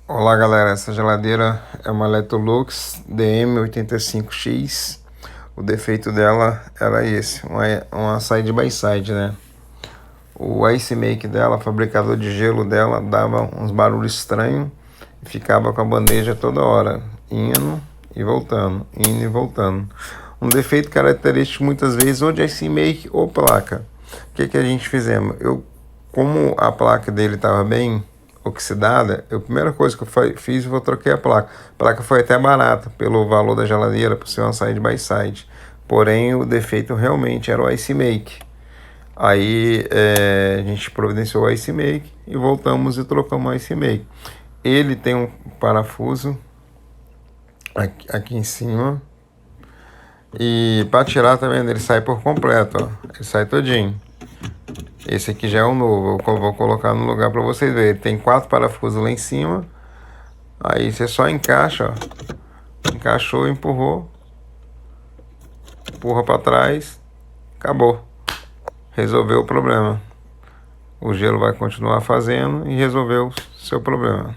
Olá galera, essa geladeira é uma Electrolux DM85X. O defeito dela era esse, uma side by side, né? O ice make dela, fabricador de gelo dela, dava uns barulhos estranhos e ficava com a bandeja toda hora, indo e voltando, indo e voltando. Um defeito característico muitas vezes ou de ice make ou placa. O que a gente fizemos? Como a placa dele estava bem oxidada, a primeira coisa que eu fiz, eu troquei a placa. A placa foi até barata pelo valor da geladeira, por ser uma side by side. Porém, o defeito realmente era o ice make. Aí a gente providenciou o ice make e voltamos e trocamos o ice make. Ele tem um parafuso aqui em cima. E para tirar também ele sai por completo, ó. Ele sai todinho. Esse aqui já é o novo, eu vou colocar no lugar para vocês verem. Ele tem 4 parafusos lá em cima. Aí você só encaixa, ó. Encaixou, empurrou. Empurra para trás. Acabou. Resolveu o problema. O gelo vai continuar fazendo e resolveu o seu problema.